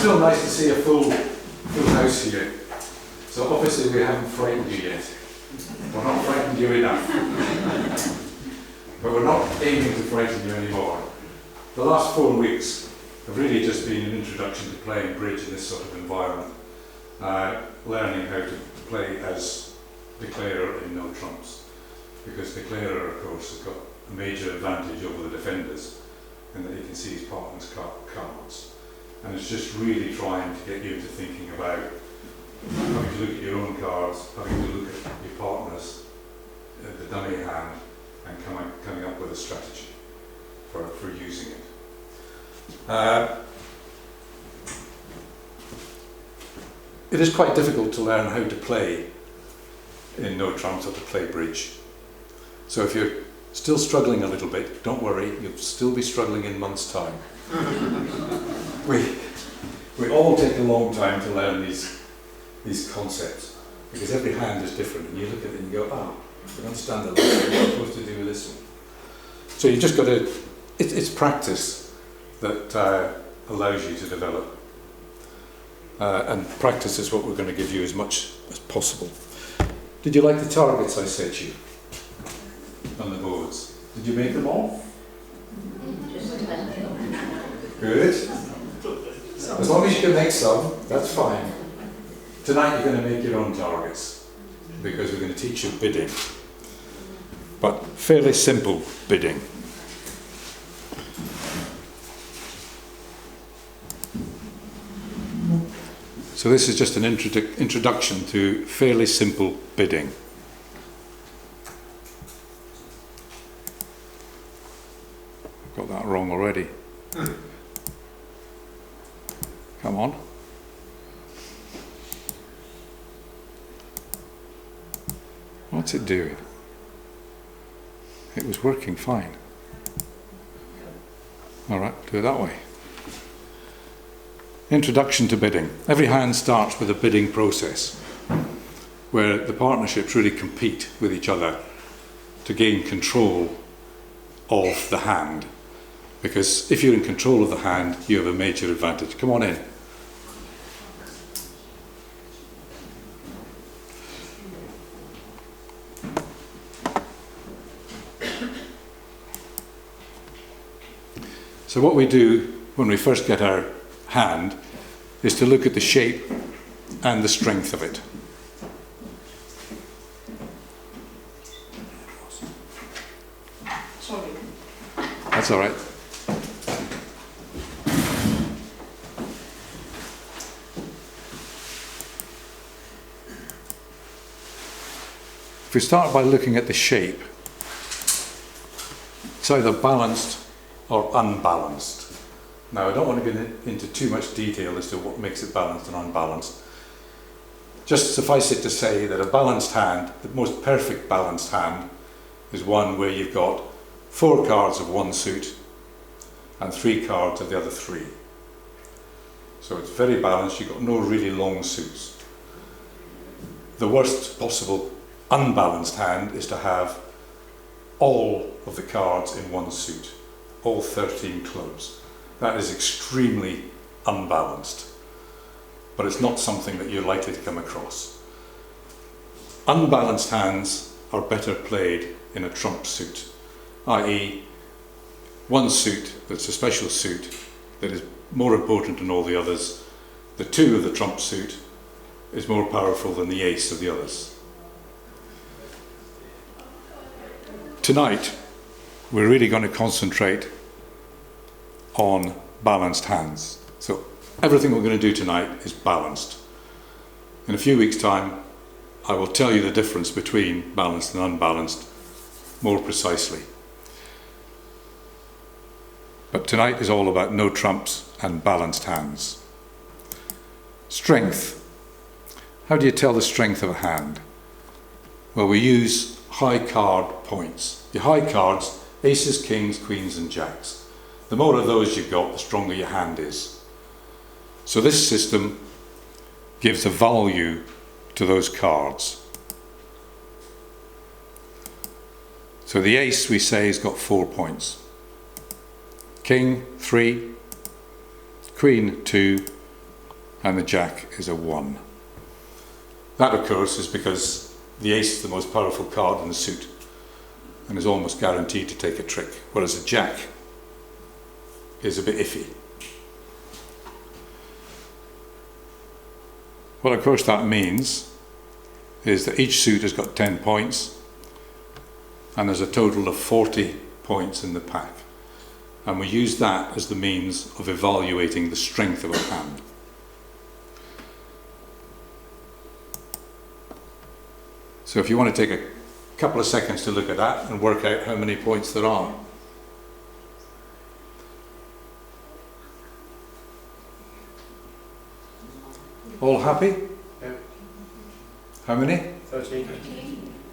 still nice to see a full house here. So obviously we haven't frightened you yet. We're not frightened you enough. But we're not aiming to frighten you anymore. The last 4 weeks have really just been an introduction to playing bridge in this sort of environment. Learning how to play as declarer in no trumps. Because declarer, of course, has got a major advantage over the defenders in that he can see his partner's cards. And it's just really trying to get you into thinking about having to look at your own cards, having to look at your partner's, the dummy hand, and coming up with a strategy for using it. It is quite difficult to learn how to play in no trumps or to play bridge. So if you're still struggling a little bit, don't worry, you'll still be struggling in months' time. We all take a long time to learn these concepts, because every hand is different, and you look at it and you go, I don't understand that, what am I supposed to do with this one? So you just got to, it's practice that allows you to develop. And practice is what we're going to give you as much as possible. Did you like the targets I set you on the boards? Did you make them all? Good. As long as you can make some, that's fine. Tonight you're going to make your own targets, because we're going to teach you bidding. But fairly simple bidding. So this is just an introduction to fairly simple bidding. I've got that wrong already. Come on. What's it doing? It was working fine. All right, do it that way. Introduction to bidding. Every hand starts with a bidding process where the partnerships really compete with each other to gain control of the hand. Because if you're in control of the hand, you have a major advantage. Come on in. So what we do when we first get our hand is to look at the shape and the strength of it. Sorry. That's all right. If we start by looking at the shape, it's either balanced or unbalanced. Now, I don't want to get into too much detail as to what makes it balanced and unbalanced. Just suffice it to say that a balanced hand, the most perfect balanced hand, is one where you've got 4 cards of one suit and 3 cards of the other 3. So it's very balanced, you've got no really long suits. The worst possible unbalanced hand is to have all of the cards in one suit, all 13 clubs. That is extremely unbalanced, but it's not something that you're likely to come across. Unbalanced hands are better played in a trump suit, i.e. one suit that's a special suit that is more important than all the others. The 2 of the trump suit is more powerful than the ace of the others. Tonight, we're really going to concentrate on balanced hands. So everything we're going to do tonight is balanced. In a few weeks' time, I will tell you the difference between balanced and unbalanced more precisely. But tonight is all about no trumps and balanced hands. Strength. How do you tell the strength of a hand? Well, we use high card points. Your high cards, aces, kings, queens and jacks. The more of those you've got, the stronger your hand is. So this system gives a value to those cards. So the ace, we say, has got 4 points. King, 3. Queen, 2. and the jack is a 1. That, of course, is because the ace is the most powerful card in the suit and is almost guaranteed to take a trick, whereas a jack is a bit iffy. What, of course, that means is that each suit has got 10 points and there's a total of 40 points in the pack. And we use that as the means of evaluating the strength of a hand. So if you want to take a couple of seconds to look at that and work out how many points there are. All happy? Yep. How many? 13.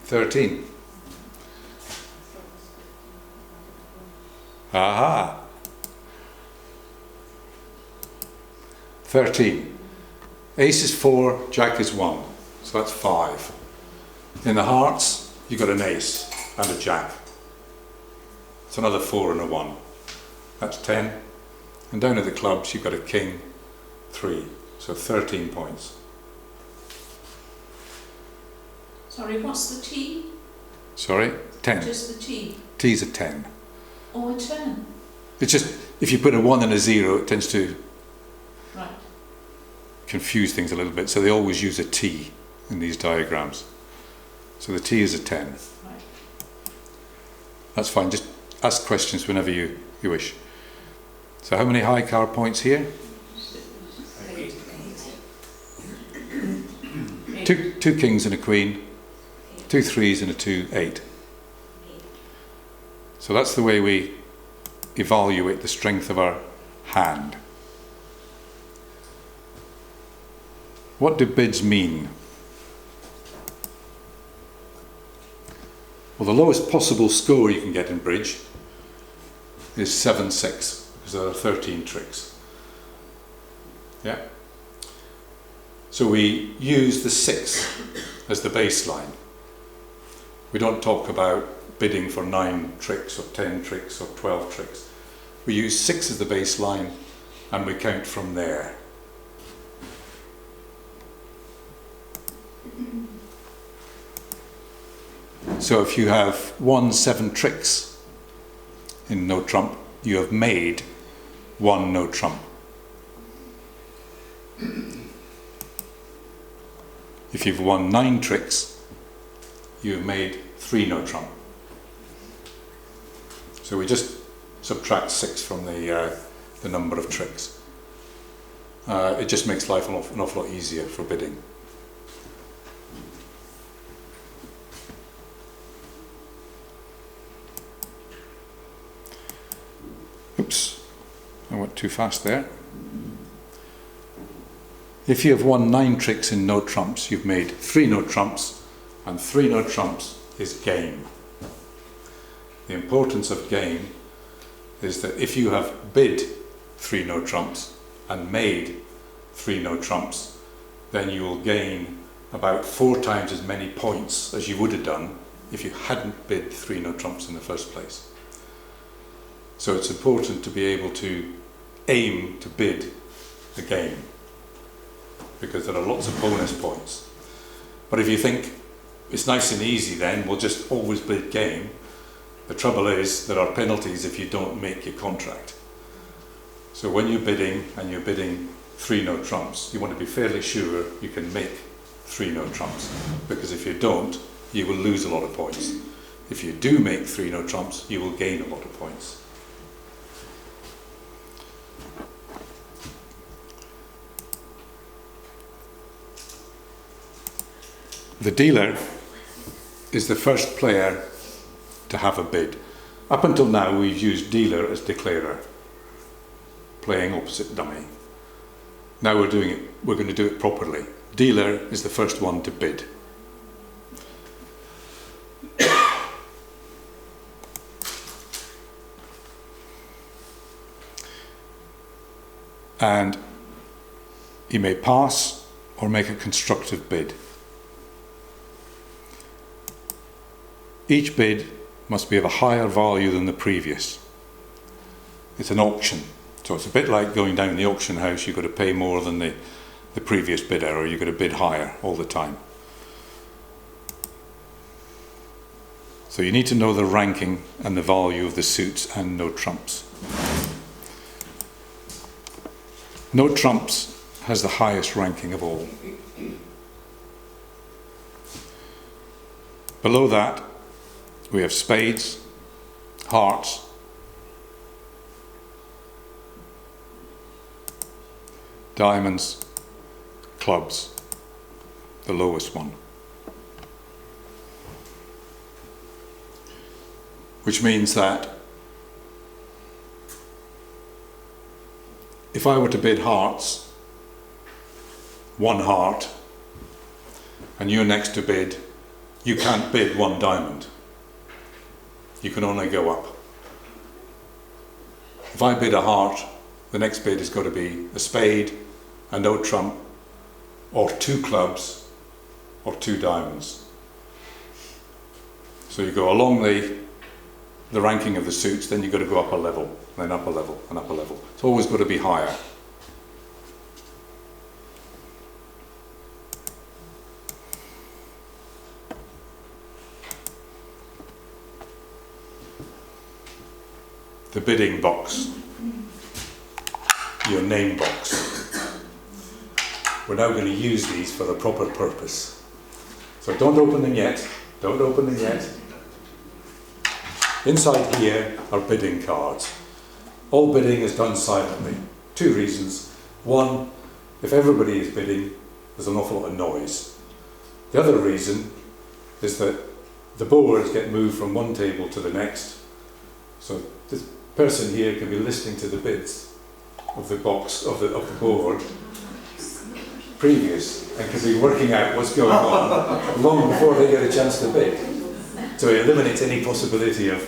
13. Aha! 13. Ace is 4, jack is 1, so that's 5. In the hearts, you've got an ace and a jack. It's another 4 and a 1. That's 10. And down at the clubs, you've got a king, 3. So 13 points. Sorry, what's the T? Sorry? 10. Just the T. T's a 10. Or a 10. It's just, if you put a 1 and a 0, it tends to Right. confuse things a little bit. So they always use a T in these diagrams. So the T is a 10. Right. That's fine. Just ask questions whenever you wish. So how many high card points here? 8. Two kings and a queen, 2 threes and a 2, 8. So that's the way we evaluate the strength of our hand. What do bids mean? Well, the lowest possible score you can get in bridge is 7-6, because there are 13 tricks. Yeah? So we use the 6 as the baseline. We don't talk about bidding for 9 tricks or 10 tricks or 12 tricks. We use 6 as the baseline and we count from there. So if you have won 7 tricks in no trump, you have made 1 no trump. If you've won 9 tricks, you have made 3 no trump. So we just subtract 6 from the number of tricks. It just makes life an awful lot easier for bidding. Oops, I went too fast there. If you have won 9 tricks in no trumps, you've made 3 no trumps, and 3 no trumps is game. The importance of game is that if you have bid 3 no trumps and made 3 no trumps, then you will gain about 4 times as many points as you would have done if you hadn't bid 3 no trumps in the first place. So it's important to be able to aim to bid the game, because there are lots of bonus points. But if you think it's nice and easy, then we'll just always bid game, the trouble is there are penalties if you don't make your contract. So when you're bidding and you're bidding 3 no trumps, you want to be fairly sure you can make 3 no trumps, because if you don't, you will lose a lot of points. If you do make 3 no trumps, you will gain a lot of points. The dealer is the first player to have a bid. Up until now, we've used dealer as declarer, playing opposite dummy. Now we're going to do it properly. Dealer is the first one to bid. And he may pass or make a constructive bid. Each bid must be of a higher value than the previous. It's an auction, so it's a bit like going down the auction house. You've got to pay more than the the previous bidder, or you're going to bid higher all the time. So you need to know the ranking and the value of the suits and no trumps. No trumps has the highest ranking of all. Below that, we have spades, hearts, diamonds, clubs, the lowest one. Which means that if I were to bid hearts, one heart, and you're next to bid, you can't bid one diamond. You can only go up. If I bid a heart, the next bid has got to be a spade, a no trump, or 2 clubs, or 2 diamonds. So you go along the ranking of the suits, then you've got to go up a level, then up a level, and up a level. It's always got to be higher. The bidding box, your name box. We're now going to use these for the proper purpose. So don't open them yet, don't open them yet. Inside here are bidding cards. All bidding is done silently. 2 reasons. One, if everybody is bidding, there's an awful lot of noise. The other reason is that the boards get moved from one table to the next. So this person here can be listening to the bids of the box, of the board, previous, and can be working out what's going on long before they get a chance to bid. So it eliminates any possibility of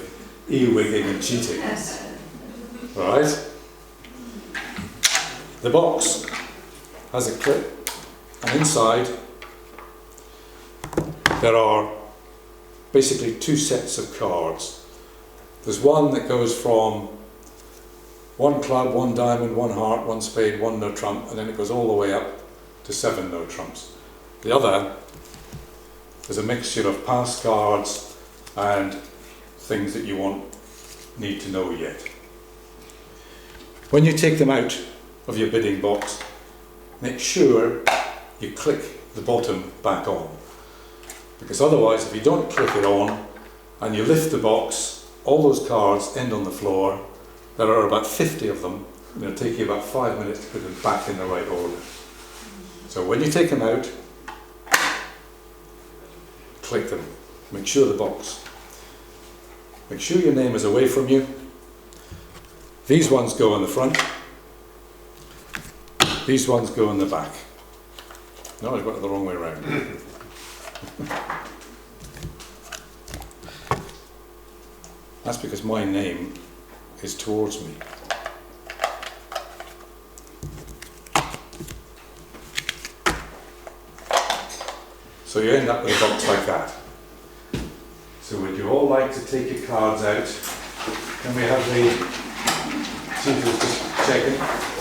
earwigging and cheating. Alright? The box has a clip, and inside there are basically 2 sets of cards. There's one that goes from 1 club, 1 diamond, 1 heart, 1 spade, 1 no trump, and then it goes all the way up to 7 no trumps. The other is a mixture of past cards and things that you need to know yet. When you take them out of your bidding box, make sure you click the bottom back on, because otherwise, if you don't click it on and you lift the box, all those cards end on the floor. There are about 50 of them, and it'll take you about 5 minutes to put them back in the right order. So when you take them out, click them. Make sure the box. Make sure your name is away from you. These ones go in the front. These ones go in the back. No, I've got it the wrong way around. That's because my name is towards me. So you end up with a box like that. So would you all like to take your cards out? Can we have the tutors just checking?